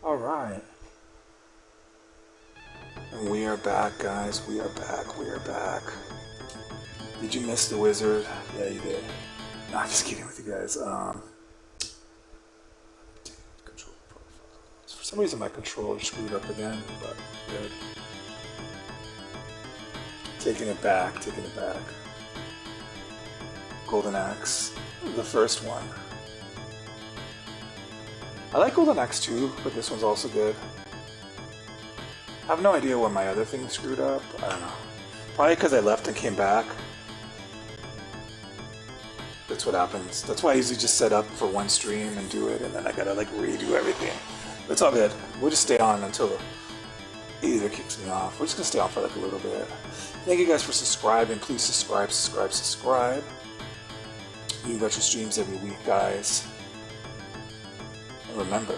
Alright. And we are back, guys. We are back. We are back. Did you miss the wizard? Yeah, you did. No, I'm just kidding with you guys. Control profiles. For some reason my controller screwed up again, but good. Taking it back, taking it back. Golden Axe, the first one. I like Golden Axe 2, but this one's also good. I have no idea when my other thing screwed up. I don't know. Probably because I left and came back. That's what happens. That's why I usually just set up for one stream and do it, and then I gotta like redo everything. But it's all good. We'll just stay on until it either kicks me off. We're just gonna stay on for like a little bit. Thank you guys for subscribing. Please subscribe, subscribe, subscribe. You got your streams every week, guys. And remember,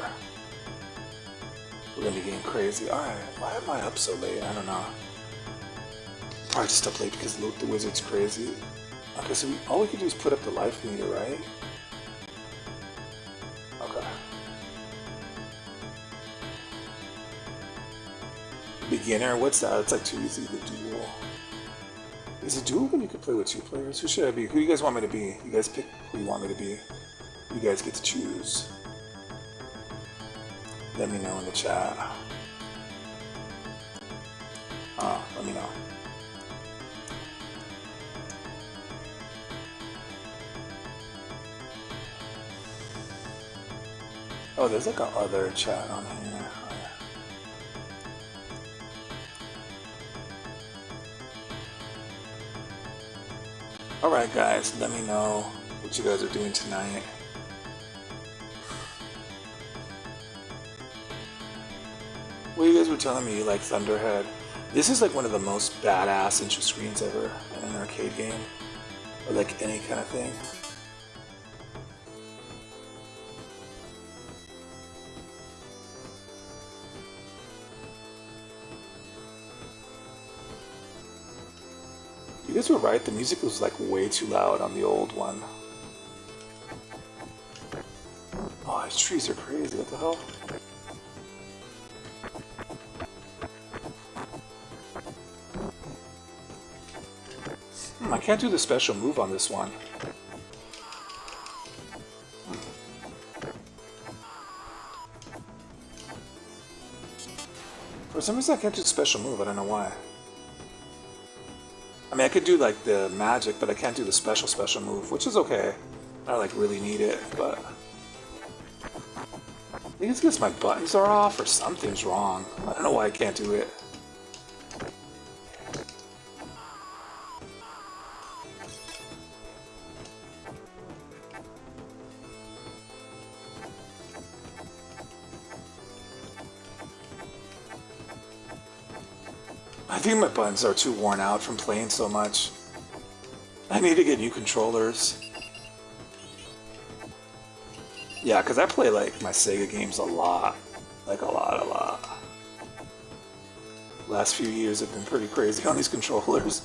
we're gonna be getting crazy. Alright, why am I up so late? I don't know. Probably just up late because the wizard's crazy. Okay, so all we can do is put up the life meter, right? Okay. Beginner, what's that? It's like too easy. The duel. Is it duel when you can play with two players? Who should I be? Who do you guys want me to be? You guys pick who you want me to be. You guys get to choose. Let me know in the chat. Let me know. Oh, there's like a other chat on here. Alright guys, let me know what you guys are doing tonight. Well, you guys were telling me you like Thunderhead. This is like one of the most badass intro screens ever in an arcade game. Or like any kind of thing. You guys were right, the music was like way too loud on the old one. Oh, these trees are crazy, what the hell? I can't do the special move on this one. For some reason I can't do the special move, I don't know why. I mean, I could do like the magic, but I can't do the special move, which is okay. I don't like really need it, but I think it's because my buttons are off or something's wrong. I don't know why I can't do it. I think my buttons are too worn out from playing so much. I need to get new controllers. Yeah, because I play like my Sega games a lot. Like a lot. Last few years have been pretty crazy on these controllers.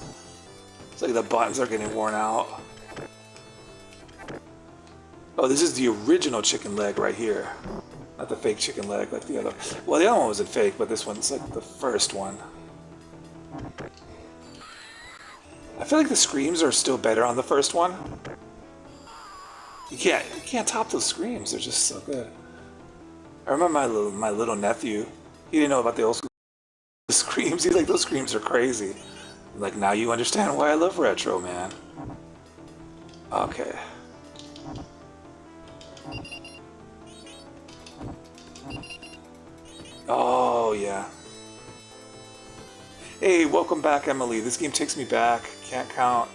It's like the buttons are getting worn out. Oh, this is the original chicken leg right here. Not the fake chicken leg like the other. Well, the other one wasn't fake, but this one's like the first one. I feel like the screams are still better on the first one. You can't top those screams. They're just so good. I remember my little nephew. He didn't know about the old school screams. He's like, those screams are crazy. I'm like, now you understand why I love retro, man. Okay. Oh yeah. Hey, welcome back, Emily. This game takes me back. Can't count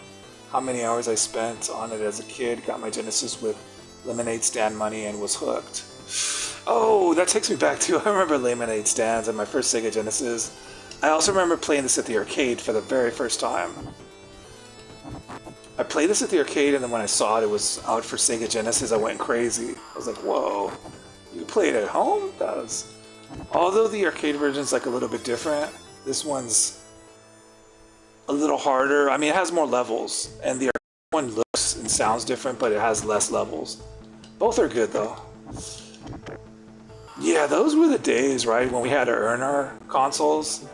how many hours I spent on it as a kid. Got my Genesis with lemonade stand money and was hooked. Oh, that takes me back too. I remember lemonade stands and my first Sega Genesis. I also remember playing this at the arcade for the very first time. I played this at the arcade, and then when I saw it was out for Sega Genesis, I went crazy. I was like, whoa, you play it at home? That was... Although the arcade version's like a little bit different, this one's a little harder. I mean, it has more levels, and the arcade one looks and sounds different, but it has less levels. Both are good, though. Yeah, those were the days, right, when we had to earn our consoles.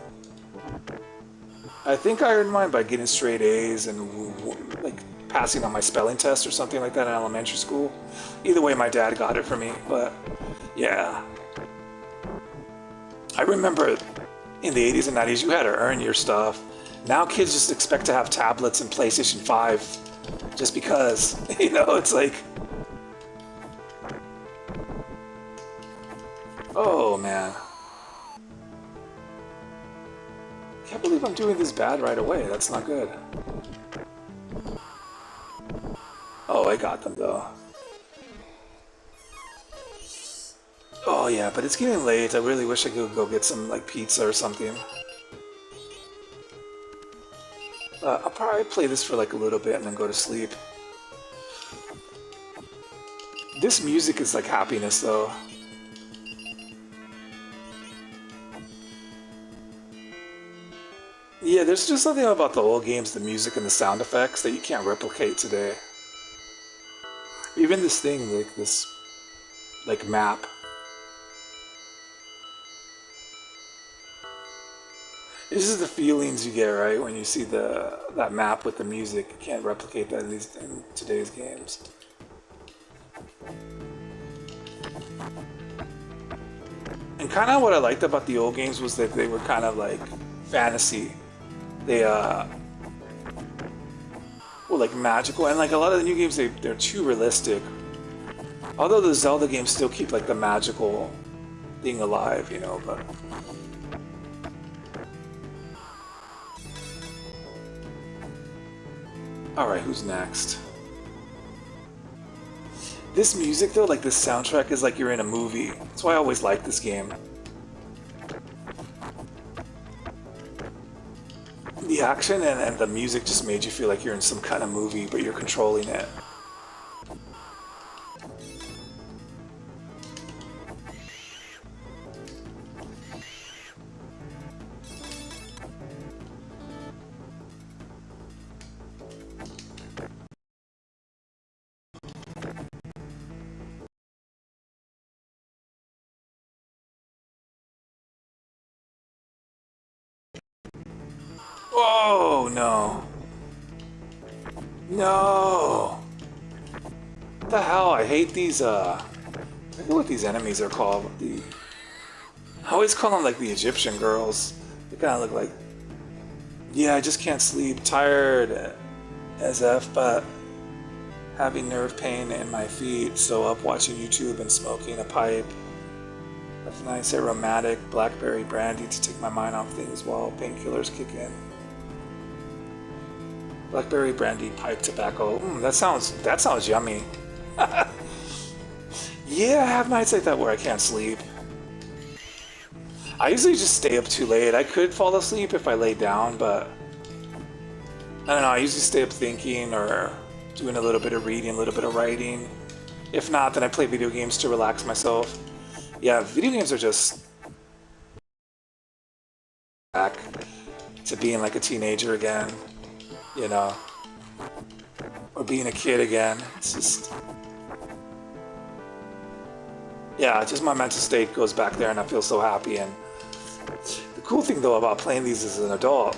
I think I earned mine by getting straight A's and like passing on my spelling test or something like that in elementary school. Either way, my dad got it for me, but yeah. I remember in the 80s and 90s, you had to earn your stuff. Now kids just expect to have tablets and PlayStation 5 just because, you know, it's like... Oh, man. Can't believe I'm doing this bad right away. That's not good. Oh, I got them, though. Oh, yeah, but it's getting late. I really wish I could go get some, like, pizza or something. I'll probably play this for, like, a little bit and then go to sleep. This music is, like, happiness, though. Yeah, there's just something about the old games, the music and the sound effects that you can't replicate today. Even this thing, like this, like map. This is the feelings you get, right, when you see that map with the music. You can't replicate that in today's games. And kind of what I liked about the old games was that they were kind of like fantasy. They were like magical, and like a lot of the new games, they're too realistic. Although the Zelda games still keep like the magical thing alive, you know, but... Alright, who's next? This music though, like this soundtrack is like you're in a movie. That's why I always like this game. The action and the music just made you feel like you're in some kind of movie, but you're controlling it. Oh, no. No. What the hell? I hate these, I forget what these enemies are called. I always call them like the Egyptian girls. They kind of look like... Yeah, I just can't sleep. Tired as F, but having nerve pain in my feet. So up watching YouTube and smoking a pipe. That's nice, aromatic blackberry brandy to take my mind off things while painkillers kick in. Blackberry brandy pipe tobacco. That sounds yummy. Yeah, I have nights like that where I can't sleep. I usually just stay up too late. I could fall asleep if I lay down, but I don't know. I usually stay up thinking or doing a little bit of reading, a little bit of writing. If not, then I play video games to relax myself. Yeah, video games are just back to being like a teenager again. You know, or being a kid again. It's just, yeah, just my mental state goes back there and I feel so happy. And the cool thing though about playing these as an adult,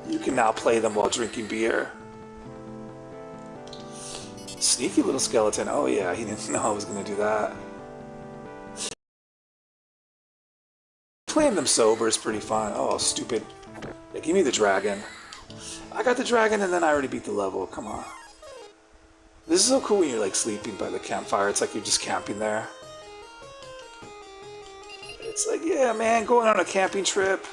you can now play them while drinking beer. Sneaky little skeleton. Oh yeah, he didn't know I was gonna do that. Playing them sober is pretty fun. Oh, stupid. Yeah, give me the dragon. I got the dragon and then I already beat the level. Come on. This is so cool when you're like sleeping by the campfire. It's like you're just camping there. It's like, yeah, man, going on a camping trip.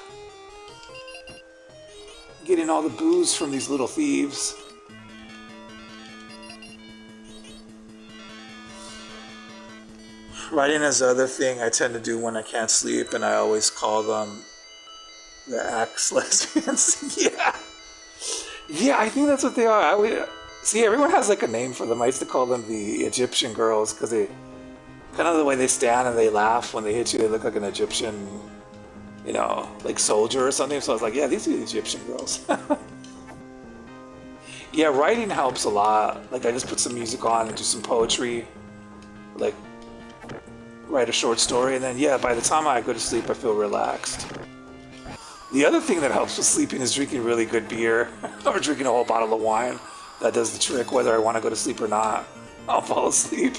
Getting all the booze from these little thieves. Writing is the other thing I tend to do when I can't sleep, and I always call them the Axe lesbians. Yeah. Yeah, I think that's what they are. See, everyone has like a name for them. I used to call them the Egyptian girls because they kind of the way they stand and they laugh when they hit you. They look like an Egyptian, you know, like soldier or something. So I was like, yeah, these are the Egyptian girls. Yeah, writing helps a lot. Like I just put some music on and do some poetry. Like write a short story, and then yeah, by the time I go to sleep, I feel relaxed. The other thing that helps with sleeping is drinking really good beer or drinking a whole bottle of wine. That does the trick, whether I want to go to sleep or not. I'll fall asleep.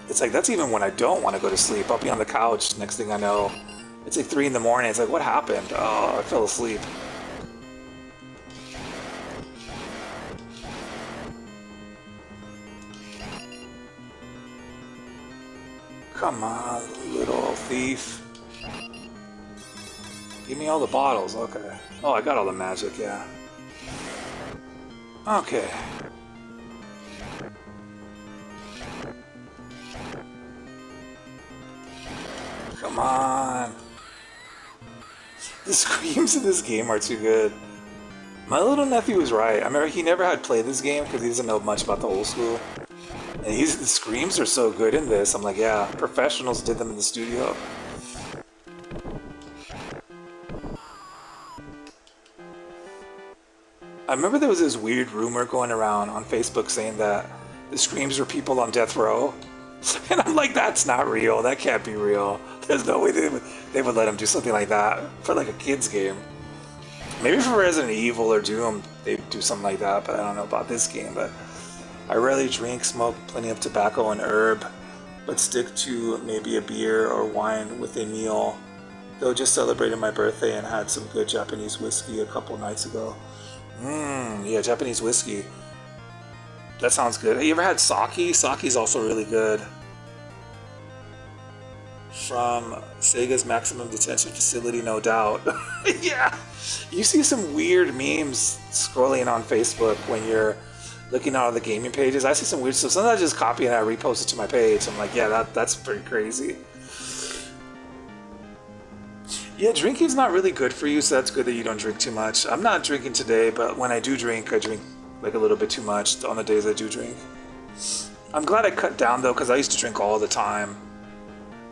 It's like, that's even when I don't want to go to sleep. I'll be on the couch, next thing I know, it's like 3 in the morning. It's like, what happened? Oh, I fell asleep. Come on, little thief. Give me all the bottles, okay. Oh, I got all the magic, yeah. Okay. Come on. The screams in this game are too good. My little nephew was right. I remember he never had played this game because he doesn't know much about the old school. And the screams are so good in this. I'm like, yeah, professionals did them in the studio. I remember there was this weird rumor going around on Facebook saying that the screams were people on death row. And I'm like, that's not real. That can't be real. There's no way they would let him do something like that for like a kid's game. Maybe for Resident Evil or Doom, they'd do something like that, but I don't know about this game. But I rarely drink, smoke plenty of tobacco and herb, but stick to maybe a beer or wine with a meal. Though just celebrated my birthday and had some good Japanese whiskey a couple nights ago. Yeah, Japanese whiskey. That sounds good. Have you ever had sake? Sake's also really good. From Sega's maximum detention facility, no doubt. Yeah. You see some weird memes scrolling on Facebook when you're looking at all the gaming pages. I see some weird stuff. Sometimes I just copy and I repost it to my page. I'm like, yeah, that's pretty crazy. Yeah, drinking's not really good for you, so that's good that you don't drink too much. I'm not drinking today, but when I do drink, I drink like a little bit too much on the days I do drink. I'm glad I cut down though, because I used to drink all the time.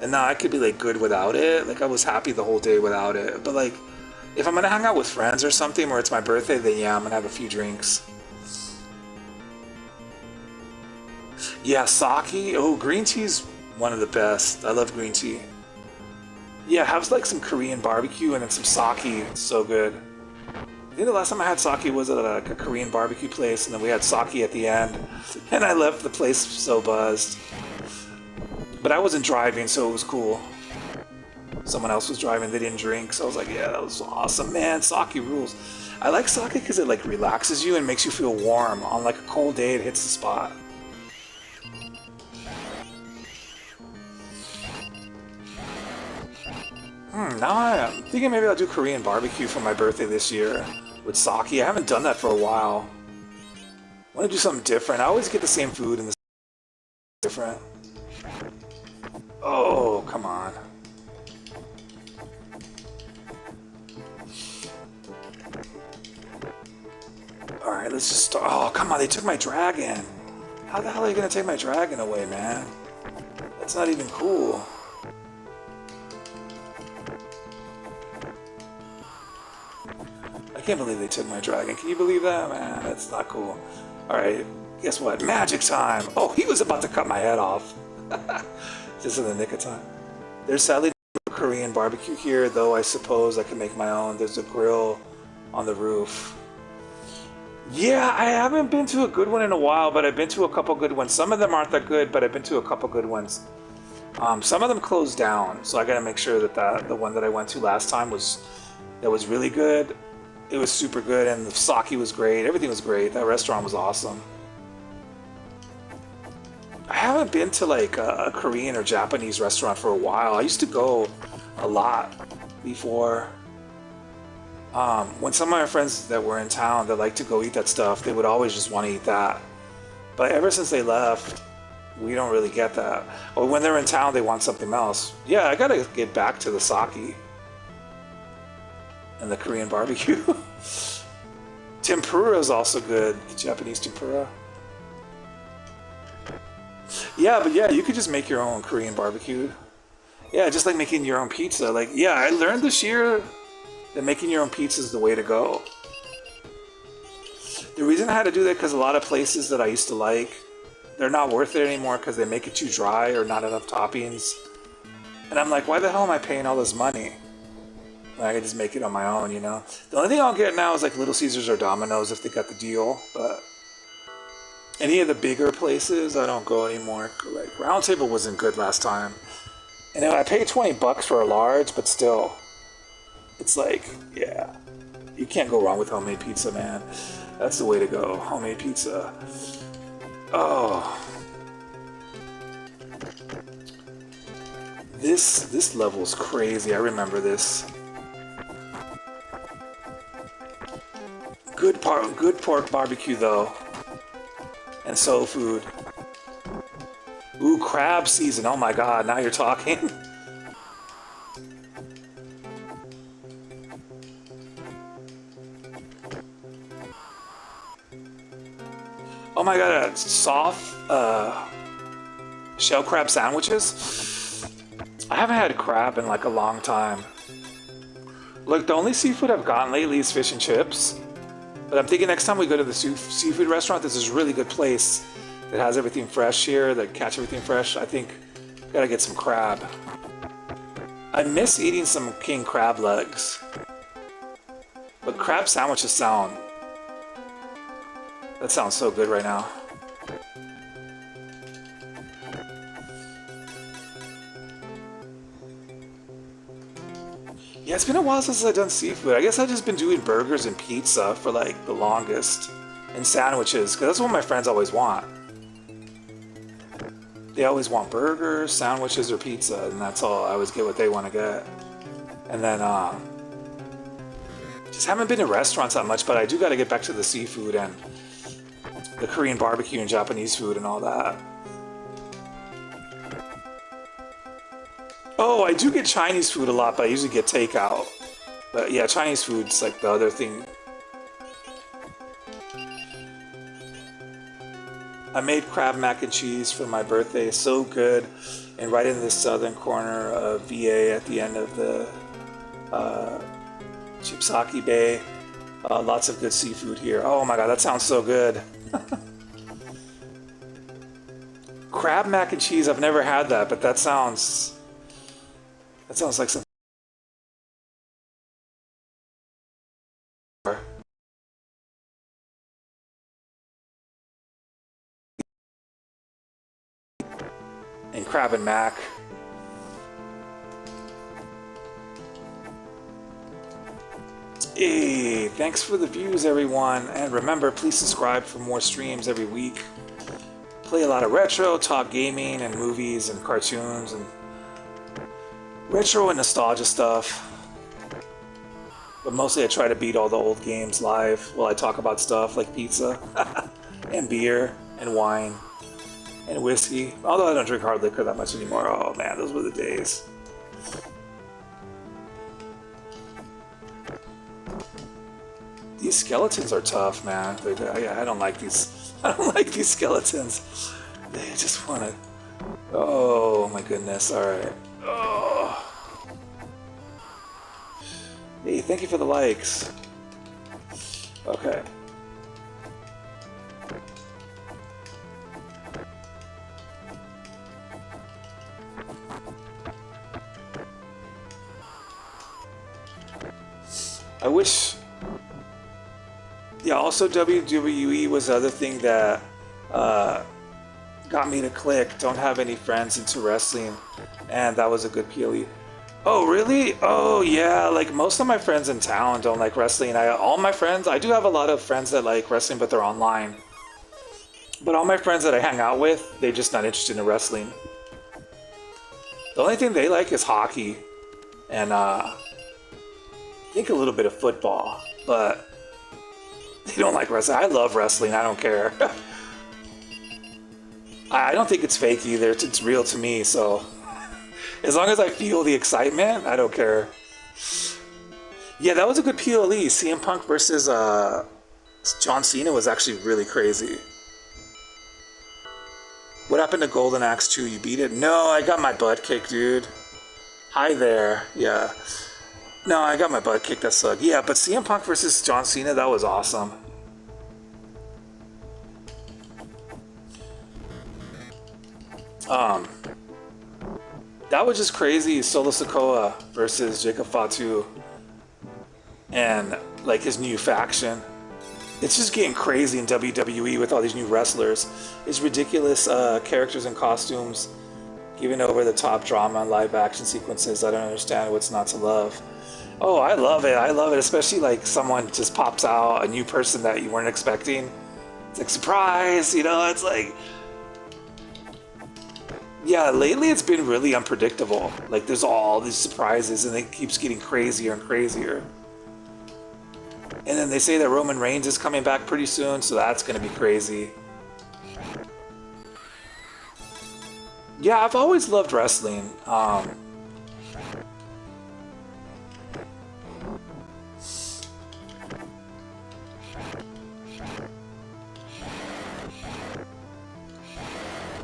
And now I could be like good without it. Like I was happy the whole day without it. But like, if I'm gonna hang out with friends or something, or it's my birthday, then yeah, I'm gonna have a few drinks. Yeah, sake. Oh, green tea's one of the best. I love green tea. Yeah, have like some Korean barbecue and then some sake. It's so good. I think the last time I had sake was at like a Korean barbecue place, and then we had sake at the end. And I left the place so buzzed. But I wasn't driving, so it was cool. Someone else was driving, they didn't drink, so I was like, yeah, that was awesome, man. Sake rules. I like sake because it like relaxes you and makes you feel warm. On like a cold day, it hits the spot. Now I'm thinking maybe I'll do Korean barbecue for my birthday this year with sake. I haven't done that for a while. I want to do something different. I always get the same food and the different. Oh, come on. Alright, let's just start. Oh, come on, they took my dragon. How the hell are you going to take my dragon away, man? That's not even cool. I can't believe they took my dragon. Can you believe that? Man, that's not cool. Alright, guess what? Magic time! Oh, he was about to cut my head off. Just in the nick of time. There's sadly no Korean barbecue here, though I suppose I can make my own. There's a grill on the roof. Yeah, I haven't been to a good one in a while, but I've been to a couple good ones. Some of them aren't that good, but I've been to a couple good ones. Some of them closed down, so I gotta make sure that the one that I went to last time was really good. It was super good, and the sake was great. Everything was great. That restaurant was awesome. I haven't been to like a Korean or Japanese restaurant for a while. I used to go a lot before. When some of my friends that were in town that like to go eat that stuff, they would always just want to eat that. But ever since they left, we don't really get that. Or when they're in town, they want something else. Yeah, I gotta get back to the sake and the Korean barbecue. Tempura is also good, the Japanese tempura. Yeah, but yeah, you could just make your own Korean barbecue. Yeah, just like making your own pizza. Like, yeah, I learned this year that making your own pizza is the way to go. The reason I had to do that because a lot of places that I used to like they're not worth it anymore because they make it too dry or not enough toppings. And I'm like, why the hell am I paying all this money? I could just make it on my own, you know? The only thing I'll get now is like Little Caesars or Domino's if they got the deal, but any of the bigger places, I don't go anymore. Like, Round Table wasn't good last time. And I paid 20 bucks for a large, but still, it's like, yeah, you can't go wrong with homemade pizza, man. That's the way to go, homemade pizza. Oh. This level's crazy, I remember this. Good pork barbecue, though. And soul food. Ooh, crab season. Oh my god, now you're talking. Oh my god, soft shell crab sandwiches. I haven't had crab in like a long time. Look, the only seafood I've gotten lately is fish and chips. But I'm thinking next time we go to the seafood restaurant, this is a really good place that has everything fresh here, that catch everything fresh. I think gotta get some crab. I miss eating some king crab legs. But crab sandwiches sound... that sounds so good right now. Yeah, it's been a while since I've done seafood. I guess I've just been doing burgers and pizza for like the longest. And sandwiches, because that's what my friends always want. They always want burgers, sandwiches, or pizza, and that's all. I always get what they want to get. And then, just haven't been to restaurants that much, but I do got to get back to the seafood and the Korean barbecue and Japanese food and all that. Oh, I do get Chinese food a lot, but I usually get takeout. But yeah, Chinese food's like the other thing. I made crab mac and cheese for my birthday, so good. And right in the southern corner of VA at the end of the Chipsaki Bay. Lots of good seafood here. Oh my god, that sounds so good. Crab mac and cheese, I've never had that, but that sounds like something. And crab and mac. Hey, thanks for the views, everyone. And remember, please subscribe for more streams every week. Play a lot of retro, talk gaming and movies and cartoons and retro and nostalgia stuff. But mostly I try to beat all the old games live while I talk about stuff like pizza and beer and wine and whiskey. Although I don't drink hard liquor that much anymore. Oh man, those were the days. These skeletons are tough, man. I don't like these. I don't like these skeletons. They just want to... Oh my goodness, alright. Oh. Hey, thank you for the likes. Okay. I wish... Yeah, also WWE was the other thing that got me to click. Don't have any friends into wrestling, and that was a good PLE. Oh, really? Oh, yeah, like most of my friends in town don't like wrestling. All my friends, I do have a lot of friends that like wrestling, but they're online. But all my friends that I hang out with, they're just not interested in wrestling. The only thing they like is hockey, and I think a little bit of football, but they don't like wrestling. I love wrestling, I don't care. I don't think it's fake either, it's real to me, so as long as I feel the excitement, I don't care. Yeah, that was a good PLE. CM Punk versus John Cena was actually really crazy. What happened to Golden Axe 2? You beat it? No, I got my butt kicked, dude. Hi there. Yeah. No, I got my butt kicked. That sucked. Yeah, but CM Punk versus John Cena, that was awesome. Um, that was just crazy. Solo Sikoa versus Jacob Fatu, and like his new faction. It's just getting crazy in WWE with all these new wrestlers. It's ridiculous characters and costumes, giving over the top drama and live action sequences. I don't understand what's not to love. Oh, I love it. I love it, especially like someone just pops out, a new person that you weren't expecting. It's like, surprise, you know, it's like... Yeah, lately it's been really unpredictable. Like there's all these surprises and it keeps getting crazier and crazier. And then they say that Roman Reigns is coming back pretty soon, so that's going to be crazy. Yeah, I've always loved wrestling.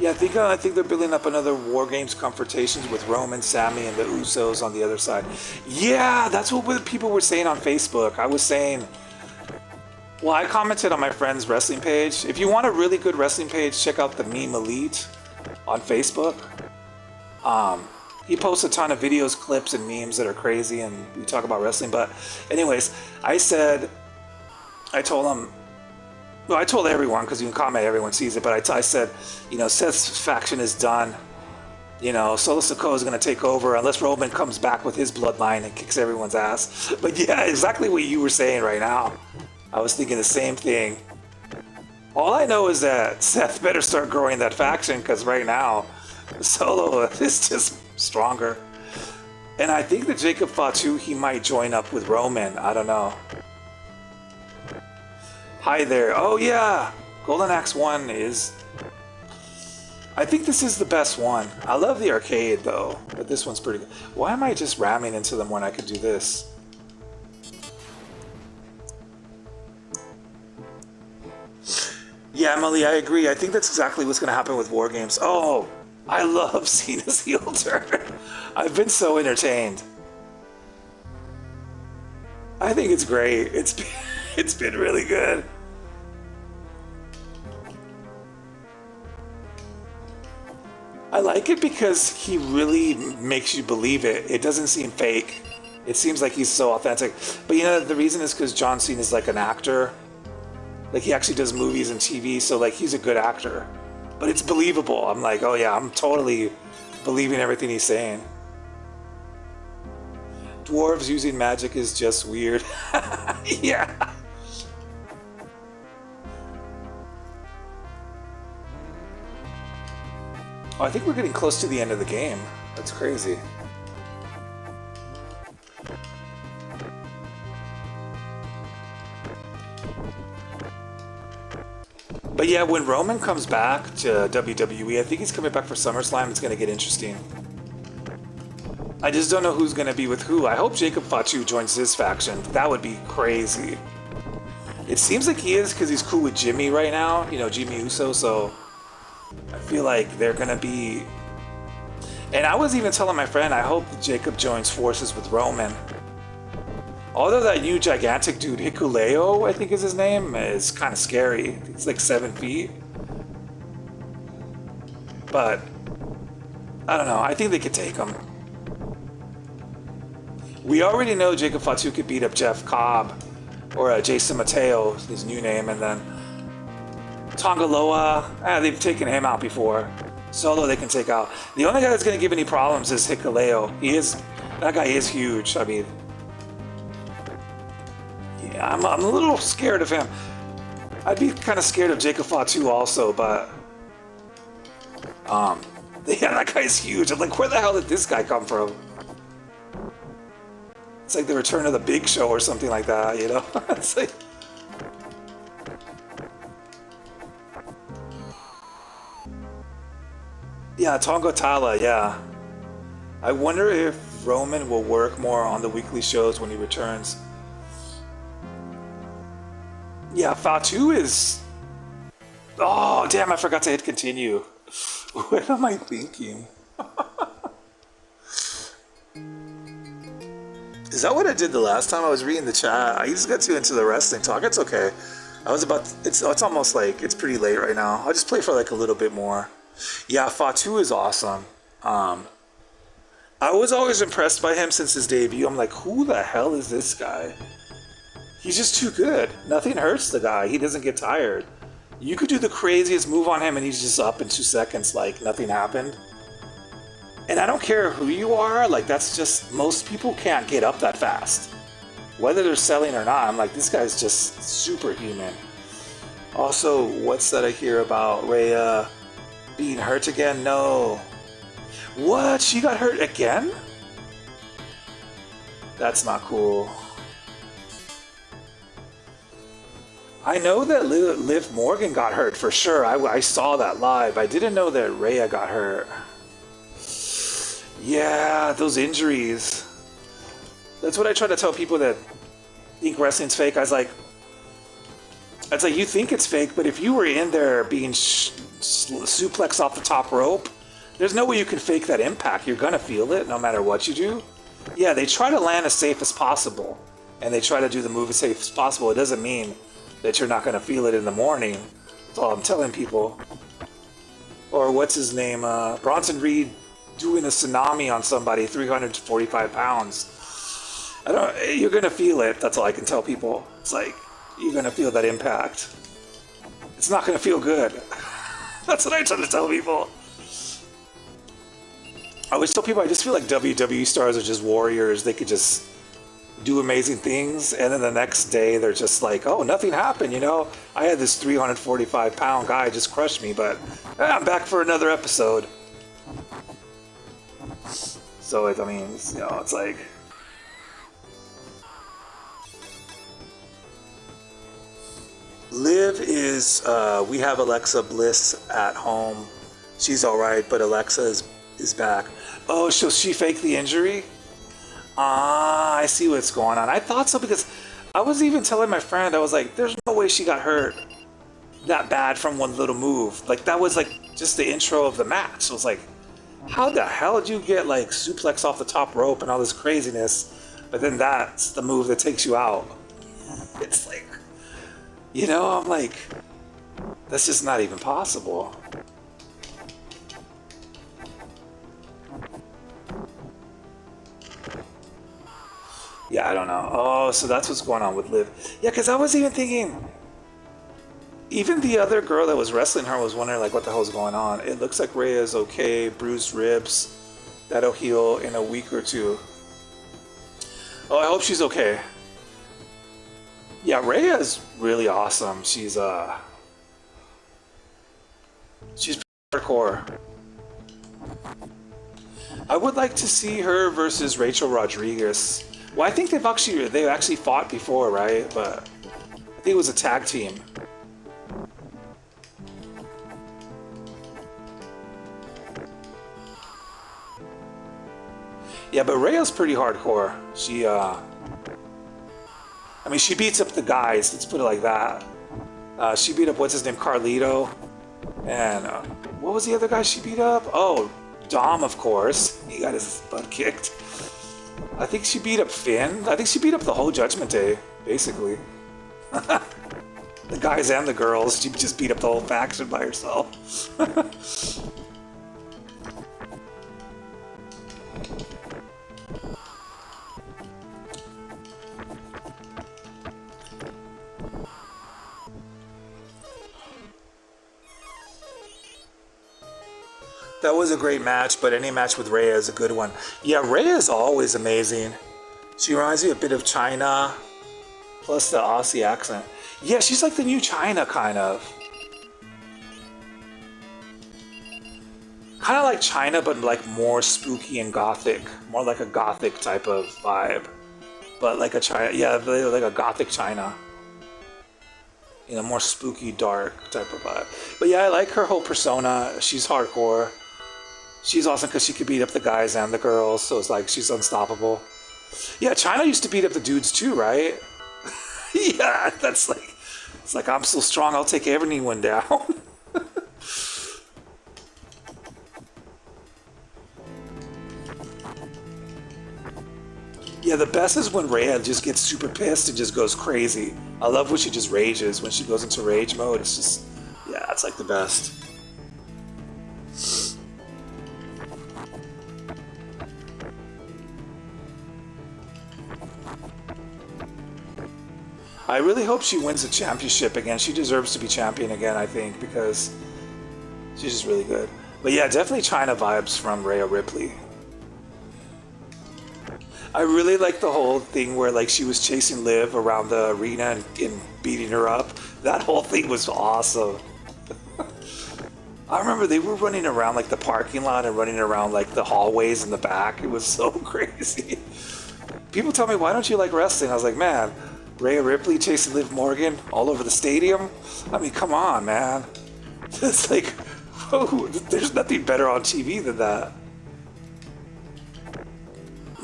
Yeah, I think they're building up another War Games confrontations with Roman, Sammy, and the Usos on the other side. Yeah, that's what people were saying on Facebook. I was saying, well, I commented on my friend's wrestling page. If you want a really good wrestling page, check out the Meme Elite on Facebook. He posts a ton of videos, clips, and memes that are crazy, and we talk about wrestling. But anyways, I told him, well, I told everyone, because you can comment, everyone sees it, but I said, you know, Seth's faction is done. You know, Solo Sikoa is going to take over unless Roman comes back with his bloodline and kicks everyone's ass. But yeah, exactly what you were saying right now. I was thinking the same thing. All I know is that Seth better start growing that faction, because right now, Solo is just stronger. And I think that Jacob Fatu, he might join up with Roman. I don't know. Hi there. Oh yeah, Golden Axe 1 is... I think this is the best one. I love the arcade though, but this one's pretty good. Why am I just ramming into them when I could do this? Yeah, Emily, I agree. I think that's exactly what's going to happen with War Games. Oh, I love Cena's heel turn. I've been so entertained. I think it's great. It's been really good. I like it because he really makes you believe it. It doesn't seem fake. It seems like he's so authentic. But you know, the reason is because John Cena is like an actor. Like he actually does movies and TV, so like he's a good actor. But it's believable. I'm like, oh yeah, I'm totally believing everything he's saying. Dwarves using magic is just weird. Yeah. Oh, I think we're getting close to the end of the game. That's crazy. But yeah, when Roman comes back to WWE, I think he's coming back for SummerSlam. It's going to get interesting. I just don't know who's going to be with who. I hope Jacob Fatu joins his faction. That would be crazy. It seems like he is because he's cool with Jimmy right now. You know, Jimmy Uso, so... I feel like they're gonna be... And I was even telling my friend, I hope Jacob joins forces with Roman. Although that new gigantic dude, Hikuleo, I think is his name, is kind of scary. He's like 7 feet. But, I don't know, I think they could take him. We already know Jacob Fatu could beat up Jeff Cobb, or Jason Mateo, his new name, and then Tongaloa, they've taken him out before. Solo they can take out. The only guy that's going to give any problems is Hikuleo. That guy is huge. I mean, yeah, I'm a little scared of him. I'd be kind of scared of Jacob Fatu also, but yeah, that guy's huge. I'm like, where the hell did this guy come from? It's like the return of the Big Show or something like that, you know? It's like... Yeah, Tonga Tala, yeah. I wonder if Roman will work more on the weekly shows when he returns. Yeah, Fatu is... Oh, damn, I forgot to hit continue. What am I thinking? Is that what I did the last time? I was reading the chat. I just got too into the wrestling talk. It's okay. It's almost like it's pretty late right now. I'll just play for like a little bit more. Yeah, Fatu is awesome. Um, I was always impressed by him since his debut. I'm like, who the hell is this guy? He's just too good. Nothing hurts the guy. He doesn't get tired. You could do the craziest move on him and he's just up in 2 seconds like nothing happened. And I don't care who you are, like that's just, most people can't get up that fast. Whether they're selling or not, I'm like, this guy's just superhuman. Also, what's that I hear about Rhea being hurt again? No. What? She got hurt again? That's not cool. I know that Liv Morgan got hurt for sure. I saw that live. I didn't know that Rhea got hurt. Yeah, those injuries. That's what I try to tell people that think wrestling's fake. I was like, you think it's fake, but if you were in there being suplexed off the top rope, there's no way you can fake that impact. You're gonna feel it no matter what you do. Yeah, they try to land as safe as possible, and they try to do the move as safe as possible. It doesn't mean that you're not gonna feel it in the morning. That's all I'm telling people. Or what's his name? Bronson Reed doing a tsunami on somebody, 345 pounds. You're gonna feel it. That's all I can tell people. It's like, you're gonna feel that impact. It's not gonna feel good. That's what I try to tell people. I always tell people I just feel like WWE stars are just warriors. They could just do amazing things, and then the next day they're just like, oh, nothing happened, you know? I had this 345-pound guy just crush me, but I'm back for another episode. So, I mean, you know, it's like... Liv is, we have Alexa Bliss at home. She's alright, but Alexa is back. Oh, so she faked the injury? Ah, I see what's going on. I thought so because I was even telling my friend, I was like, there's no way she got hurt that bad from one little move. Like, that was like just the intro of the match. So it was like, how the hell did you get like suplex off the top rope and all this craziness? But then that's the move that takes you out. It's like, you know, I'm like, that's just not even possible. Yeah, I don't know. Oh, so that's what's going on with Liv. Yeah, because I was even thinking, even the other girl that was wrestling her was wondering, like, what the hell's going on? It looks like Rhea is okay, bruised ribs. That'll heal in a week or two. Oh, I hope she's okay. Yeah, Rhea is really awesome. She's hardcore. I would like to see her versus Rachel Rodriguez. Well, I think they've actually fought before, right? But I think it was a tag team. Yeah, but Rhea's pretty hardcore. She, I mean, she beats up the guys. Let's put it like that. She beat up what's his name, Carlito, and what was the other guy she beat up? Oh, Dom, of course. He got his butt kicked. I think she beat up Finn. I think she beat up the whole Judgment Day, basically. The guys and the girls. She just beat up the whole faction by herself. That was a great match, but any match with Rhea is a good one. Yeah, Rhea is always amazing. She reminds me a bit of China, plus the Aussie accent. Yeah, she's like the new China, kind of. Kind of like China, but like more spooky and gothic. More like a gothic type of vibe. But like a China, yeah, like a gothic China. You know, more spooky, dark type of vibe. But yeah, I like her whole persona. She's hardcore. She's awesome because she could beat up the guys and the girls, so it's like she's unstoppable. Yeah, China used to beat up the dudes too, right? Yeah, that's like, it's like, I'm so strong, I'll take anyone down. Yeah, the best is when Rhea just gets super pissed and just goes crazy. I love when she just rages. When she goes into rage mode, it's just, yeah, it's like the best. I really hope she wins the championship again. She deserves to be champion again, I think, because she's just really good. But yeah, definitely China vibes from Rhea Ripley. I really like the whole thing where like she was chasing Liv around the arena and beating her up. That whole thing was awesome. I remember they were running around like the parking lot and running around like the hallways in the back. It was so crazy. People tell me, why don't you like wrestling? I was like, man, Rhea Ripley chasing Liv Morgan all over the stadium? I mean, come on, man. It's like, whoa, there's nothing better on TV than that.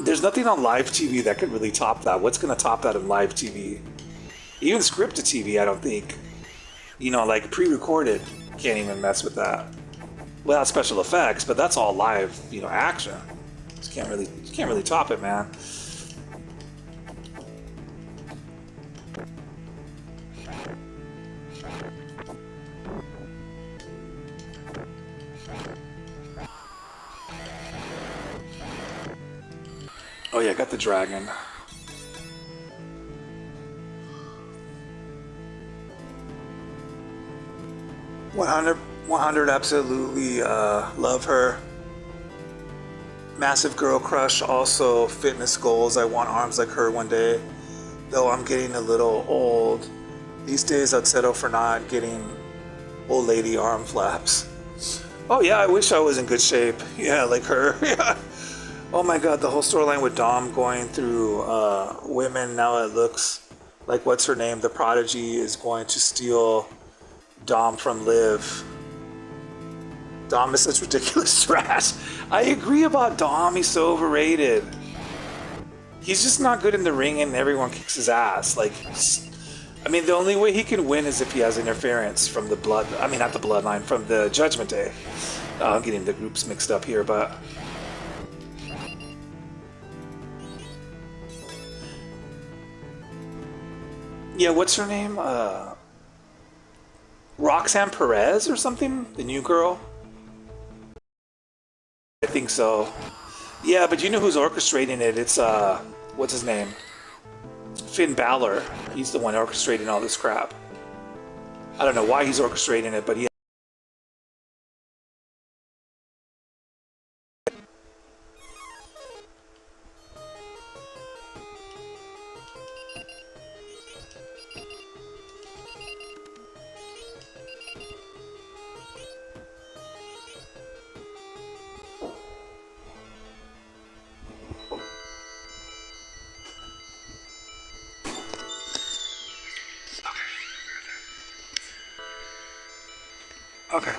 There's nothing on live TV that could really top that. What's going to top that in live TV? Even scripted TV, I don't think. You know, like pre-recorded, can't even mess with that. Without special effects, but that's all live, you know, action. You can't really top it, man. Oh yeah, got the dragon. $100 absolutely love her. Massive girl crush, also fitness goals. I want arms like her one day. Though I'm getting a little old. These days I'd settle for not getting old lady arm flaps. Oh yeah, I wish I was in good shape. Yeah, like her. Yeah. Oh my god, the whole storyline with Dom going through women, now it looks like, what's her name? The Prodigy is going to steal Dom from Liv. Dom is such ridiculous trash. I agree about Dom, he's so overrated. He's just not good in the ring and everyone kicks his ass. Like, I mean, the only way he can win is if he has interference from the blood, I mean, not the bloodline, from the Judgment Day. I'm getting the groups mixed up here, but... yeah, what's her name? Roxanne Perez or something? The new girl? I think so. Yeah, but you know who's orchestrating it? It's, what's his name? Finn Balor. He's the one orchestrating all this crap. I don't know why he's orchestrating it, but he... Okay.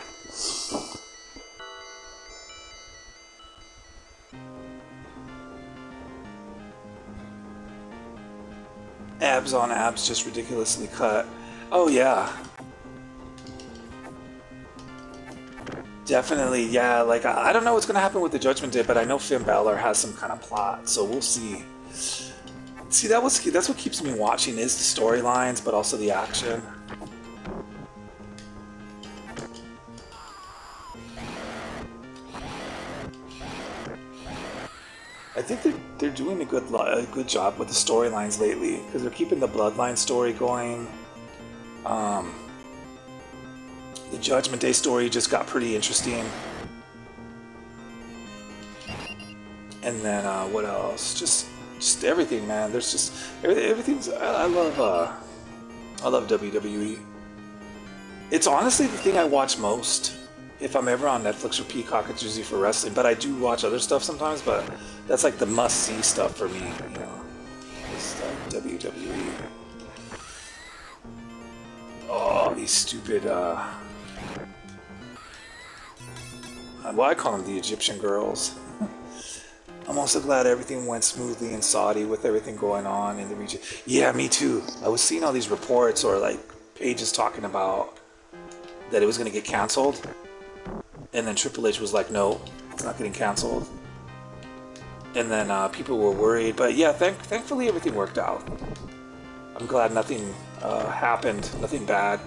Abs on abs, just ridiculously cut. Oh yeah. Definitely, yeah. Like, I don't know what's gonna happen with the Judgment Day, but I know Finn Balor has some kind of plot, so we'll see. See, that's what keeps me watching, is the storylines, but also the action. I think they're doing a good job with the storylines lately, because they're keeping the Bloodline story going. The Judgment Day story just got pretty interesting. And then what else? Just everything, man. There's just everything's. I love WWE. It's honestly the thing I watch most. If I'm ever on Netflix or Peacock, it's usually for wrestling. But I do watch other stuff sometimes. But that's like the must-see stuff for me. You know, it's WWE. Oh, these stupid. Well, I call them the Egyptian girls. I'm also glad everything went smoothly in Saudi with everything going on in the region. Yeah, me too. I was seeing all these reports or like pages talking about that it was going to get canceled. And then Triple H was like, no, it's not getting canceled. And then people were worried. But yeah, thankfully everything worked out. I'm glad nothing happened, nothing bad.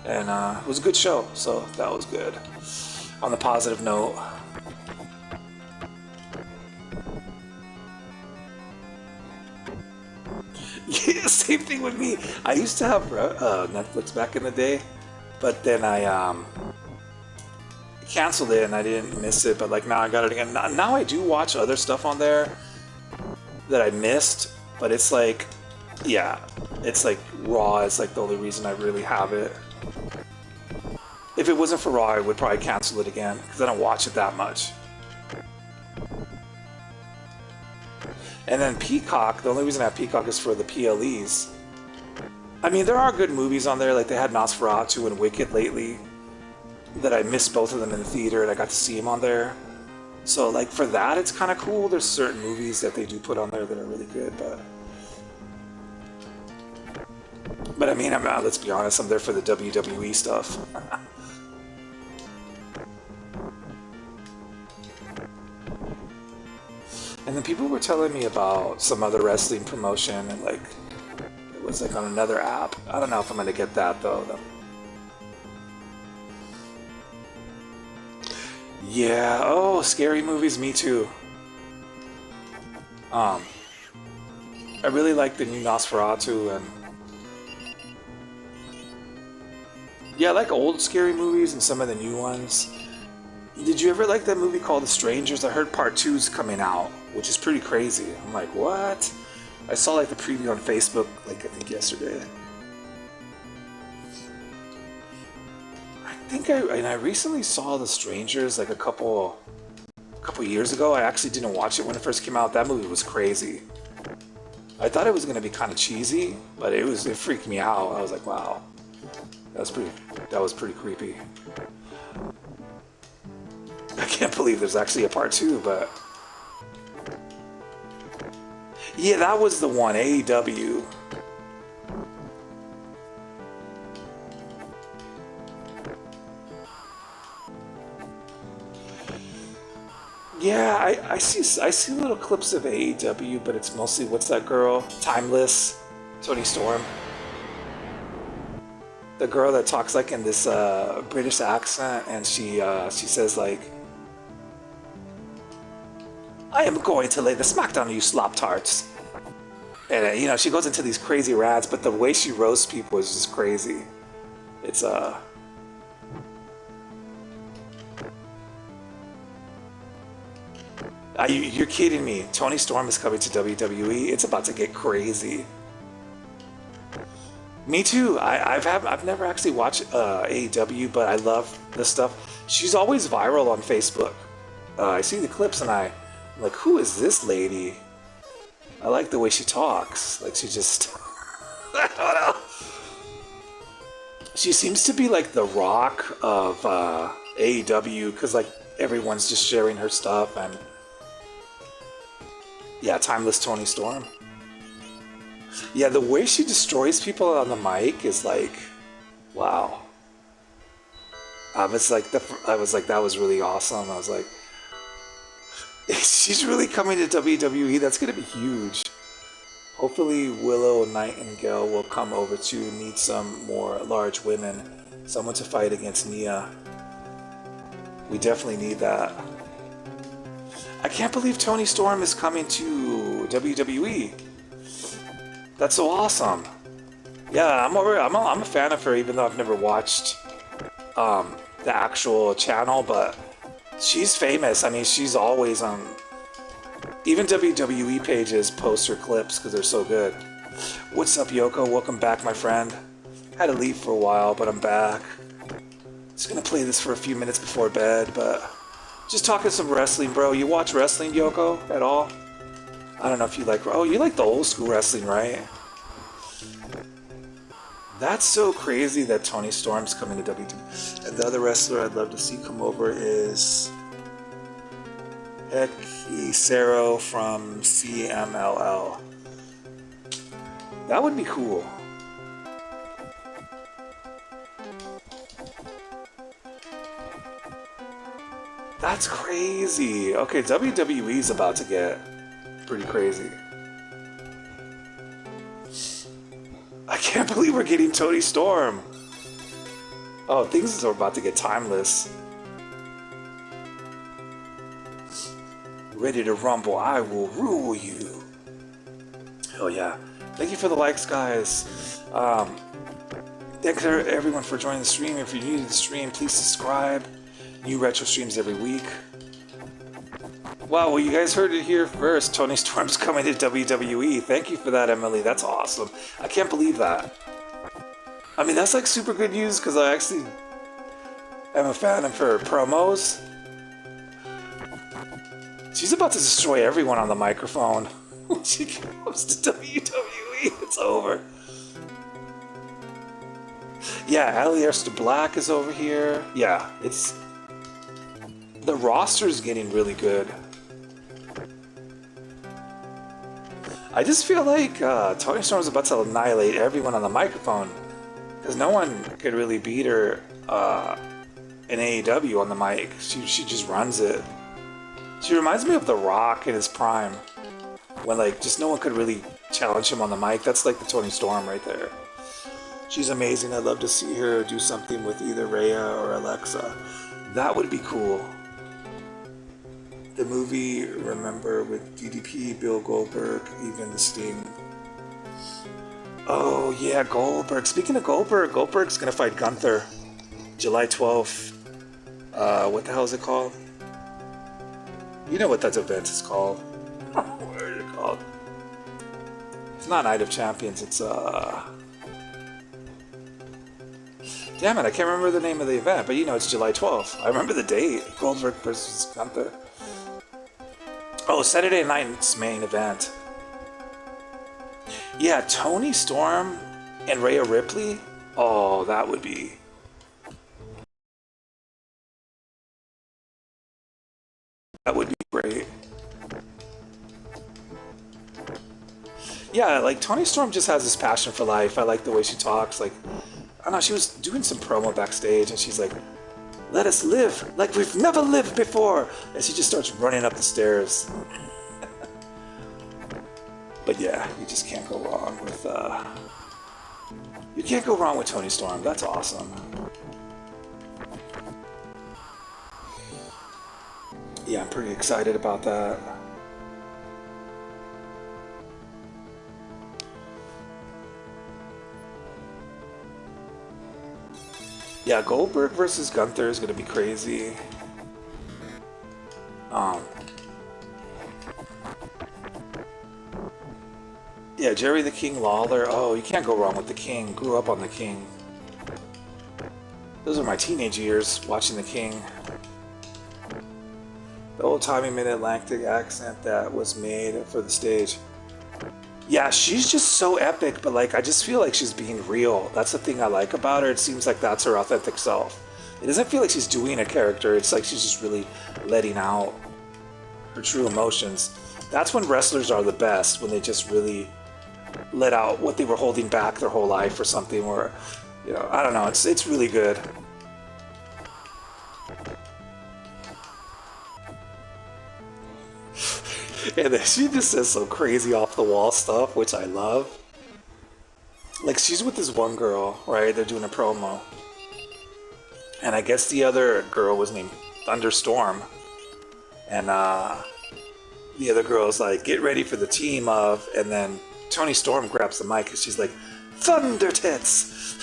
And it was a good show, so that was good. On the positive note. Yeah, same thing with me. I used to have Netflix back in the day, but then I canceled it and I didn't miss it. But like now I got it again. Now I do watch other stuff on there that I missed, but it's like, yeah, it's like Raw is like the only reason I really have it. If it wasn't for Raw, I would probably cancel it again because I don't watch it that much. And then Peacock, the only reason I have Peacock is for the PLEs. I mean, there are good movies on there, like they had Nosferatu and Wicked lately, that I missed both of them in the theater and I got to see them on there. So like for that, it's kind of cool. There's certain movies that they do put on there that are really good, but I mean, let's be honest, I'm there for the WWE stuff. And then people were telling me about some other wrestling promotion and like it was like on another app. I don't know if I'm gonna get that though. Yeah, oh, scary movies, me too. I really like the new Nosferatu and yeah, I like old scary movies and some of the new ones. Did you ever like that movie called The Strangers? I heard part 2's coming out, which is pretty crazy. I'm like, what? I saw like the preview on Facebook, like I think yesterday. I recently saw The Strangers like a couple years ago. I actually didn't watch it when it first came out. That movie was crazy. I thought it was gonna be kind of cheesy, but it freaked me out. I was like, wow, that was pretty creepy. I can't believe there's actually a part 2, but yeah, that was the one, AEW. Yeah, I see little clips of AEW, but it's mostly, what's that girl? Timeless, Toni Storm. The girl that talks like in this British accent, and she says like, I am going to lay the smackdown on you slop tarts. And you know, she goes into these crazy rants, but the way she roasts people is just crazy. It's you're kidding me. Toni Storm is coming to WWE. It's about to get crazy. Me too. I've never actually watched AEW, but I love this stuff. She's always viral on Facebook. I see the clips and I'm like, who is this lady? I like the way she talks. Like she just, I don't know. She seems to be like the Rock of AEW because like everyone's just sharing her stuff and yeah, Timeless Toni Storm. Yeah, the way she destroys people on the mic is like, wow. I was like, that was really awesome. I was like, she's really coming to WWE. That's gonna be huge. Hopefully, Willow Nightingale will come over to need some more large women, someone to fight against yeeah. We definitely need that. I can't believe Toni Storm is coming to WWE. That's so awesome. Yeah, I'm a fan of her, even though I've never watched the actual channel, but she's famous. I mean, she's always on. Even WWE pages post her clips because they're so good. What's up, Yoko? Welcome back, my friend. Had to leave for a while, but I'm back. Just gonna play this for a few minutes before bed, but just talking some wrestling, bro. You watch wrestling, Yoko, at all? I don't know if you like. Oh, you like the old school wrestling, right? That's so crazy that Toni Storm's coming to WWE. And the other wrestler I'd love to see come over is Hikaru from CMLL. That would be cool. That's crazy. Okay, WWE's about to get pretty crazy. I can't believe we're getting Toni Storm. Oh, things are about to get timeless. Ready to rumble, I will rule you. Oh yeah. Thank you for the likes, guys. Thanks everyone for joining the stream. If you're new to the stream, please subscribe. New retro streams every week. Wow, well, you guys heard it here first. Tony Storm's coming to WWE. Thank you for that, Emily. That's awesome. I can't believe that. I mean, that's like super good news because I actually am a fan of her promos. She's about to destroy everyone on the microphone. When she comes to WWE, it's over. Yeah, Aleister Black is over here. Yeah, it's... The roster's getting really good. I just feel like Toni Storm's about to annihilate everyone on the microphone. Because no one could really beat her in AEW on the mic. She just runs it. She reminds me of The Rock in his prime. When like just no one could really challenge him on the mic. That's like the Toni Storm right there. She's amazing. I'd love to see her do something with either Rhea or Alexa. That would be cool. The movie, remember, with DDP, Bill Goldberg, even the Sting. Oh yeah, Goldberg. Speaking of Goldberg, Goldberg's gonna fight Gunther, July 12th. What the hell is it called? You know what that event is called. What is it called? It's not Night of Champions, it's damn it, I can't remember the name of the event, but you know it's July 12th. I remember the date. Goldberg versus Gunther. Oh, Saturday night's main event. Yeah, Toni Storm and Rhea Ripley. Oh, that would be... That would be great. Yeah, like Toni Storm just has this passion for life. I like the way she talks. Like, I don't know, she was doing some promo backstage and she's like, let us live like we've never lived before. And she just starts running up the stairs. But yeah, you just can't go wrong with, you can't go wrong with Toni Storm. That's awesome. Yeah, I'm pretty excited about that. Yeah, Goldberg versus Gunther is gonna be crazy. Yeah, Jerry the King Lawler. Oh, you can't go wrong with the King. Grew up on the King. Those are my teenage years watching the King. The old-timey mid-Atlantic accent that was made for the stage. Yeah, she's just so epic, but like I just feel like she's being real. That's the thing I like about her. It seems like that's her authentic self. It doesn't feel like she's doing a character. It's like she's just really letting out her true emotions. That's when wrestlers are the best, when they just really let out what they were holding back their whole life or something, or, you know, I don't know, it's really good. And then she just says some crazy off-the-wall stuff, which I love. Like, she's with this one girl, right? They're doing a promo. And I guess the other girl was named Thunderstorm. And the other girl's like, get ready for the team of... And then Toni Storm grabs the mic and she's like, Thunder Tits!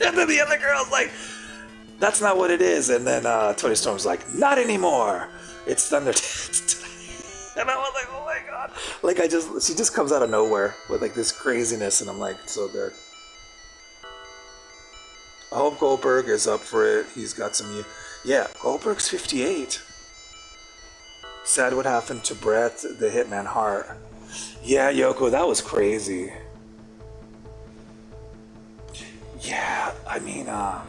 And then the other girl's like, that's not what it is. And then Toni Storm's like, not anymore! It's Thunder Tits. And I was like, oh my god. Like, she just comes out of nowhere with like this craziness, and I'm like, so good. I hope Goldberg is up for it. He's got some, yeah, Goldberg's 58. Sad what happened to Bret the Hitman Hart. Yeah, Yoko, that was crazy. Yeah, I mean, I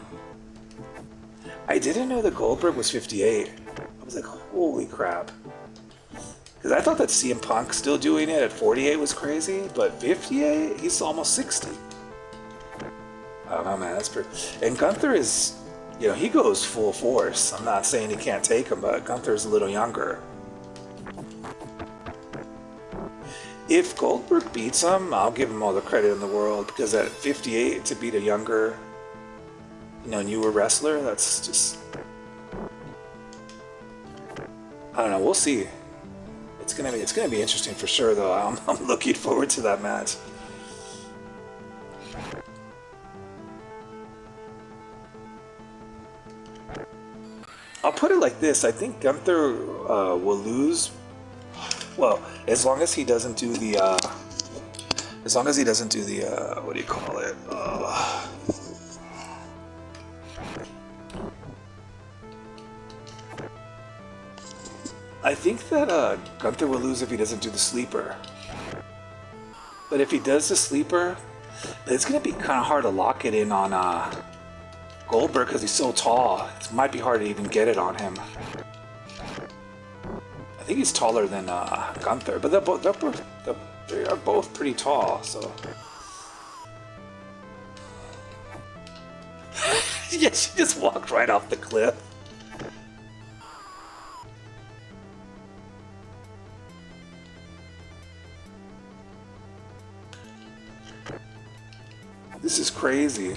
didn't know that Goldberg was 58. I was like, holy crap. Because I thought that CM Punk still doing it at 48 was crazy, but 58? He's almost 60. I don't know, man, that's pretty... And Gunther is, you know, he goes full force. I'm not saying he can't take him, but Gunther's a little younger. If Goldberg beats him, I'll give him all the credit in the world, because at 58, to beat a younger, you know, newer wrestler, that's just... I don't know, we'll see. It's gonna be interesting for sure though. I'm looking forward to that match. I'll put it like this. I think Gunther will lose. Well, as long as he doesn't do the. As long as he doesn't do the. What do you call it? I think that Gunther will lose if he doesn't do the sleeper. But if he does the sleeper, it's going to be kind of hard to lock it in on Goldberg because he's so tall. It might be hard to even get it on him. I think he's taller than Gunther, but they are both pretty tall, so... Yeah, she just walked right off the cliff. This is crazy.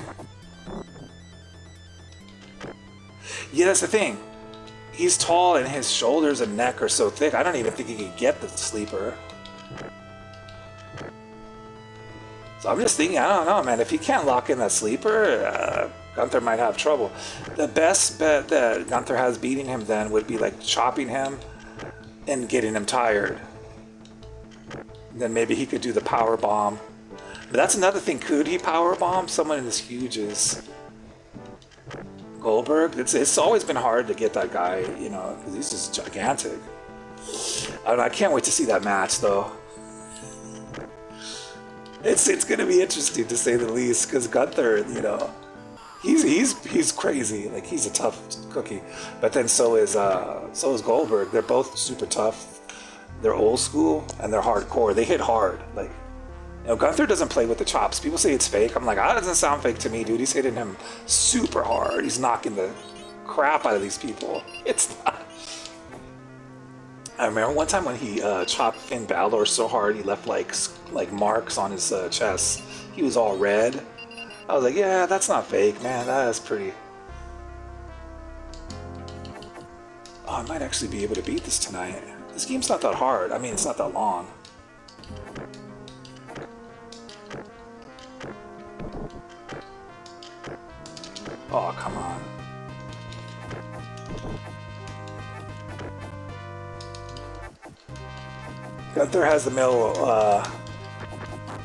Yeah, that's the thing. He's tall and his shoulders and neck are so thick, I don't even think he could get the sleeper. So I'm just thinking, I don't know, man. If he can't lock in that sleeper, Gunther might have trouble. The best bet that Gunther has beating him then would be like chopping him and getting him tired. Then maybe he could do the power bomb. But that's another thing. Could he power bomb someone as huge as Goldberg? It's always been hard to get that guy, you know, because he's just gigantic. I don't know. I can't wait to see that match, though. It's gonna be interesting to say the least, because Gunther, you know, he's crazy. Like, he's a tough cookie. But then so is Goldberg. They're both super tough. They're old school and they're hardcore. They hit hard. Like, you know, Gunther doesn't play with the chops. People say it's fake. I'm like, that doesn't sound fake to me, dude. He's hitting him super hard. He's knocking the crap out of these people. It's not. I remember one time when he chopped Finn Balor so hard he left like marks on his chest. He was all red. I was like, yeah, that's not fake, man. That is pretty. Oh, I might actually be able to beat this tonight. This game's not that hard. I mean, it's not that long. Oh, come on. Gunther has the male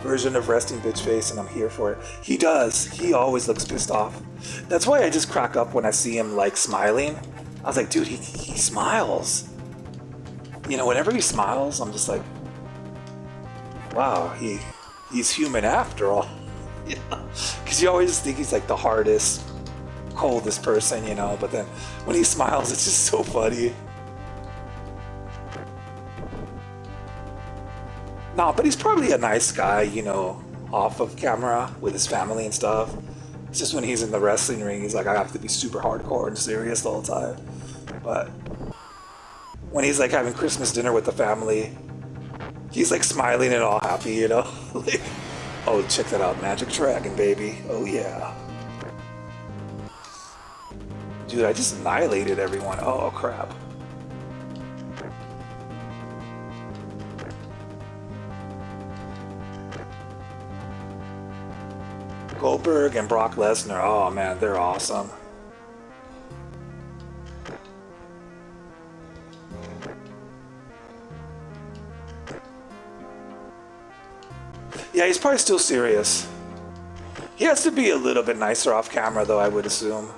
version of resting bitch face, and I'm here for it. He does. He always looks pissed off. That's why I just crack up when I see him, like, smiling. I was like, dude, he smiles. You know, whenever he smiles, I'm just like, wow, he's human after all. Yeah. Because you always think he's, like, the hardest, coldest person, you know, but then when he smiles, it's just so funny. No, but he's probably a nice guy, you know, off of camera with his family and stuff. It's just when he's in the wrestling ring, he's like, I have to be super hardcore and serious the whole time. But when he's like having Christmas dinner with the family, he's like smiling and all happy, you know? Like, oh, check that out, Magic Dragon, baby. Oh, yeah. Dude, I just annihilated everyone. Oh, crap. Goldberg and Brock Lesnar, oh man, they're awesome. Yeah, he's probably still serious. He has to be a little bit nicer off camera though, I would assume.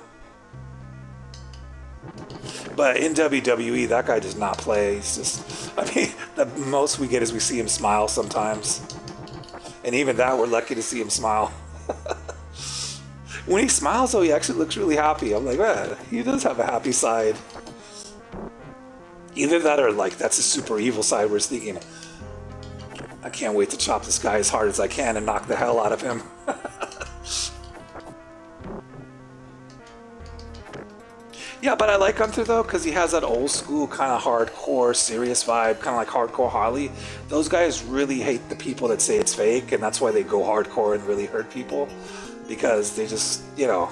But in WWE, that guy does not play. He's just, I mean, the most we get is we see him smile sometimes. And even that, we're lucky to see him smile. When he smiles, though, he actually looks really happy. I'm like, man, he does have a happy side. Either that or, like, that's a super evil side where he's thinking, I can't wait to chop this guy as hard as I can and knock the hell out of him. Yeah, but I like Gunther, though, because he has that old school kind of hardcore, serious vibe, kind of like Hardcore Holly. Those guys really hate the people that say it's fake, and that's why they go hardcore and really hurt people. Because they just, you know,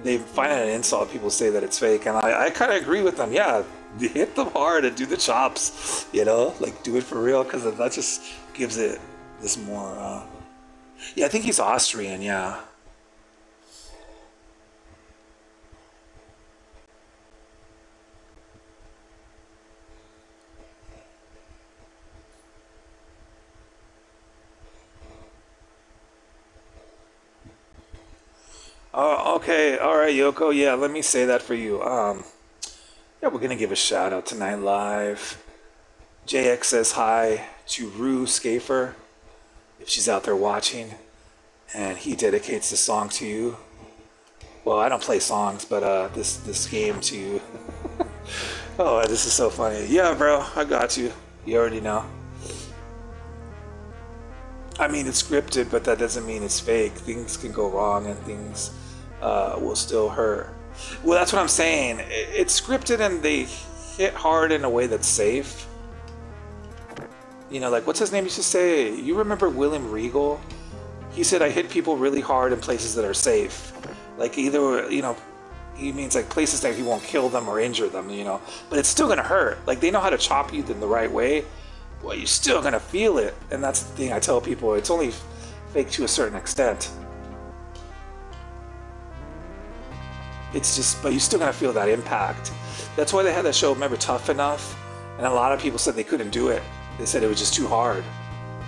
they find it an insult people say that it's fake. And I kind of agree with them. Yeah, hit them hard and do the chops, you know, like do it for real, because that just gives it this more. Yeah, I think he's Austrian. Yeah. Oh, okay. All right, Yoko. Yeah, let me say that for you. Yeah, we're gonna give a shout out tonight live. JX says hi to Rue Schaefer if she's out there watching, and he dedicates the song to you. Well, I don't play songs, but this game to you. Oh, this is so funny. Yeah, bro, I got you. You already know. I mean, it's scripted, but that doesn't mean it's fake. Things can go wrong, and things will still hurt. Well, that's what I'm saying. It's scripted, and they hit hard in a way that's safe. You know, like, what's his name used to say? You remember William Regal? He said, I hit people really hard in places that are safe. Like, either, you know, he means like places that he won't kill them or injure them, you know. But it's still gonna hurt. Like, they know how to chop you in the right way. Well, you're still gonna feel it. And that's the thing I tell people. It's only fake to a certain extent. It's just, but you're still gonna feel that impact. That's why they had that show, remember, Tough Enough? And a lot of people said they couldn't do it. They said it was just too hard.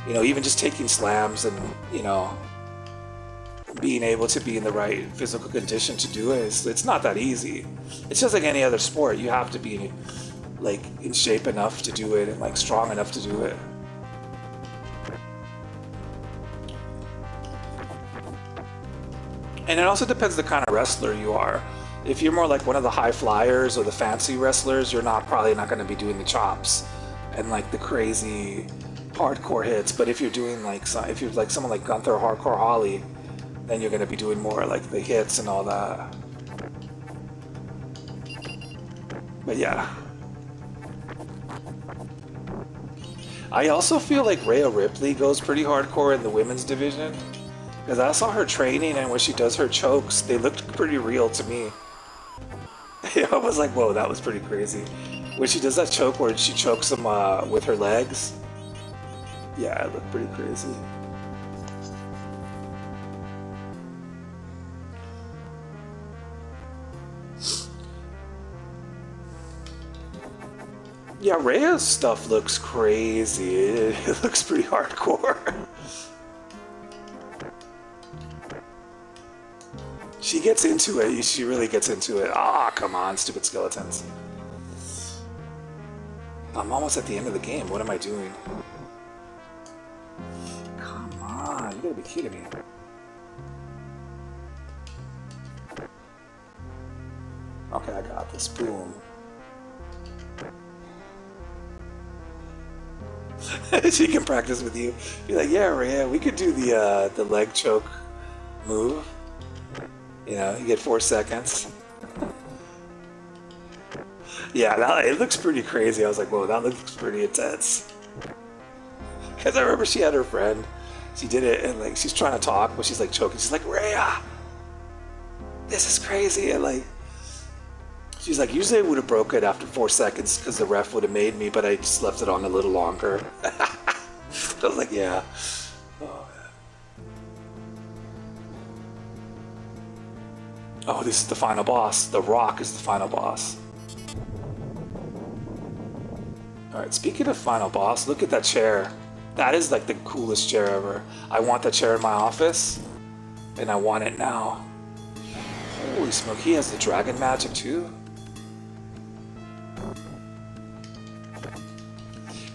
You know, even just taking slams and, you know, being able to be in the right physical condition to do it, it's not that easy. It's just like any other sport. You have to be, like, in shape enough to do it and, like, strong enough to do it. And it also depends the kind of wrestler you are. If you're more like one of the high flyers or the fancy wrestlers, you're probably not going to be doing the chops and like the crazy hardcore hits. But if you're doing like, if you're like someone like Gunther or Hardcore Holly, then you're going to be doing more like the hits and all that. But yeah. I also feel like Rhea Ripley goes pretty hardcore in the women's division. Because I saw her training, and when she does her chokes, they looked pretty real to me. I was like, whoa, that was pretty crazy. When she does that choke where she chokes them with her legs, yeah, it looked pretty crazy. Yeah, Rhea's stuff looks crazy. It looks pretty hardcore. She gets into it. She really gets into it. Ah, come on, stupid skeletons. I'm almost at the end of the game. What am I doing? Come on, you gotta be kidding me. Okay, I got this. Boom. She can practice with you. Be like, yeah, Rhea, we could do the leg choke move. You know, you get 4 seconds. Yeah, it looks pretty crazy. I was like, whoa, that looks pretty intense. Because I remember she had her friend. She did it, and like she's trying to talk, but she's like choking. She's like, Rhea, this is crazy. And like, she's like, usually I would have broke it after 4 seconds because the ref would have made me, but I just left it on a little longer. I was like, yeah. Oh, this is the final boss. The Rock is the final boss. Alright, speaking of final boss, look at that chair. That is like the coolest chair ever. I want that chair in my office, and I want it now. Holy smoke, he has the dragon magic too?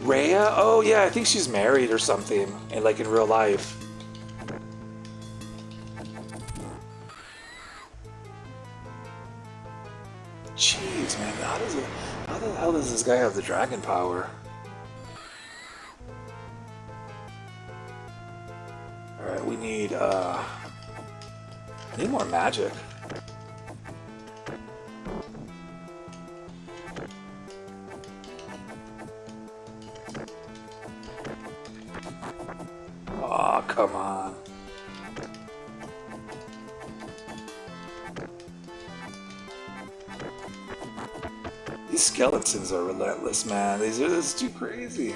Rhea? Oh yeah, I think she's married or something, and like in real life. Jeez, man, how the hell does this guy have the dragon power? Alright, we need, I need more magic. Oh, come on. These skeletons are relentless, man. These are just too crazy.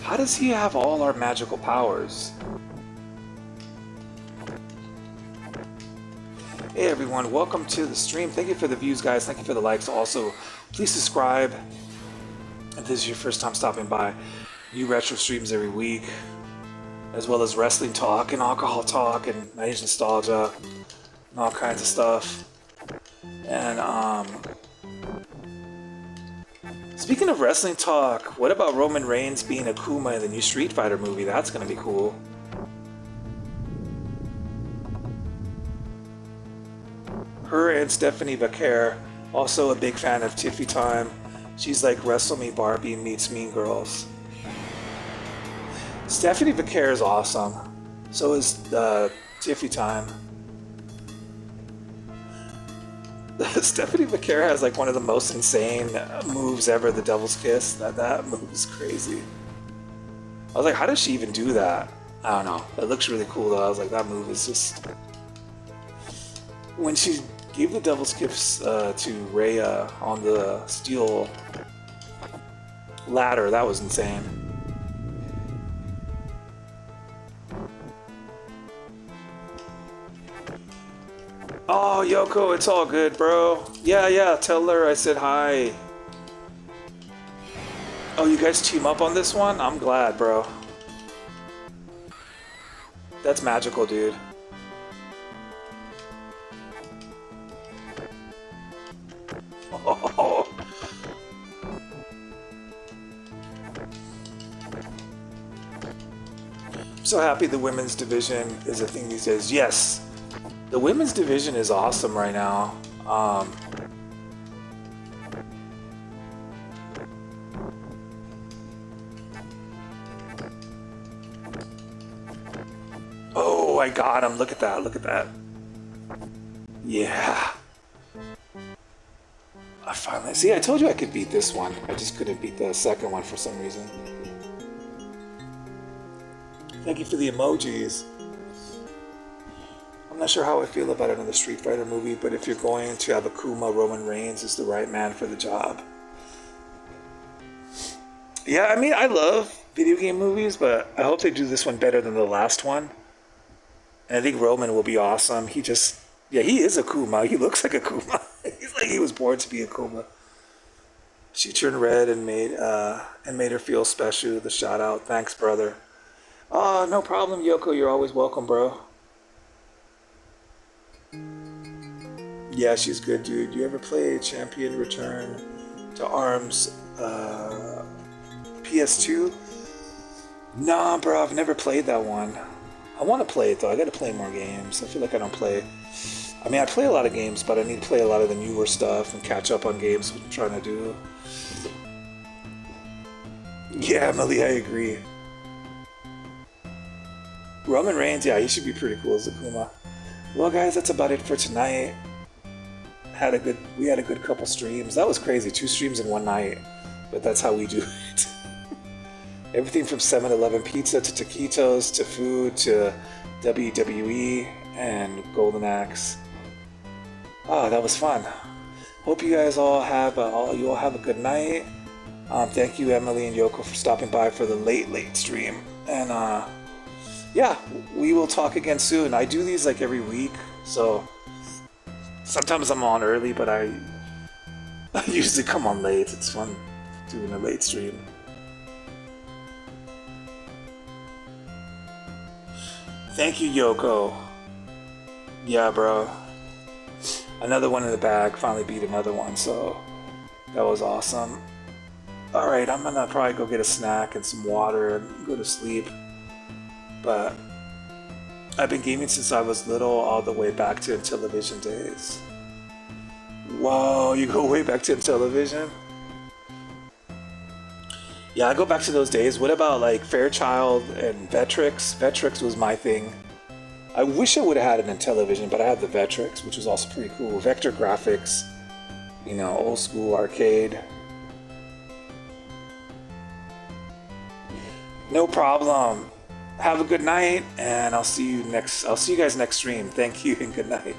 How does he have all our magical powers? Hey everyone, welcome to the stream. Thank you for the views, guys. Thank you for the likes. Also, please subscribe if this is your first time stopping by. New retro streams every week, as well as wrestling talk and alcohol talk and 90s nostalgia and all kinds of stuff. And speaking of wrestling talk, what about Roman Reigns being Akuma in the new Street Fighter movie? That's gonna be cool. Her and Stephanie Becker, also a big fan of Tiffy Time. She's like Wrestle Me Barbie meets Mean Girls. Stephanie Becker is awesome. So is Tiffy Time. Stephanie Becker has like one of the most insane moves ever, the Devil's Kiss. That move is crazy. I was like, how does she even do that? I don't know. It looks really cool though. I was like, that move is just... When she gave the Devil's Kiss to Rhea on the steel ladder, that was insane. Oh, Yoko, it's all good, bro. Yeah, tell her I said hi. Oh, you guys team up on this one? I'm glad, bro. That's magical, dude. Oh. I'm so happy the women's division is a thing these days. Yes. The women's division is awesome right now. Oh, I got him. Look at that. Look at that. Yeah. I finally... See, I told you I could beat this one. I just couldn't beat the second one for some reason. Thank you for the emojis. I'm not sure how I feel about another Street Fighter movie, but if you're going to have Akuma, Roman Reigns is the right man for the job. Yeah, I mean, I love video game movies, but I hope they do this one better than the last one. And I think Roman will be awesome. He just... Yeah, he is Akuma. He looks like Akuma. He's like he was born to be Akuma. She turned red and made her feel special. The shout out. Thanks, brother. Oh, no problem, Yoko. You're always welcome, bro. Yeah, she's good, dude. You ever play Champion Return to Arms PS2? Nah, bro, I've never played that one. I want to play it, though. I gotta play more games. I feel like I don't play... I mean, I play a lot of games, but I need to play a lot of the newer stuff and catch up on games I'm trying to do. Yeah, Emily, I agree. Roman Reigns, yeah, he should be pretty cool as Akuma. Well, guys, that's about it for tonight. We had a good couple streams. That was crazy, 2 streams in one night. But that's how we do it. Everything from 7-Eleven pizza to taquitos to food to WWE and Golden Axe. Oh, that was fun. Hope you guys all have a good night. Thank you, Emily and Yoko, for stopping by for the late stream. And yeah, we will talk again soon. I do these like every week, so sometimes I'm on early, but I usually come on late. It's fun doing a late stream. Thank you, Yoko. Yeah, bro. Another one in the bag. Finally beat another one, so that was awesome. Alright, I'm gonna probably go get a snack and some water and go to sleep. But I've been gaming since I was little, all the way back to Intellivision days. Whoa, you go way back to Intellivision? Yeah, I go back to those days. What about like Fairchild and Vectrex? Vectrex was my thing. I wish I would have had an Intellivision, but I had the Vectrex, which was also pretty cool. Vector graphics, you know, old school arcade. No problem. have a good night, and I'll see you guys next stream. Thank you and good night.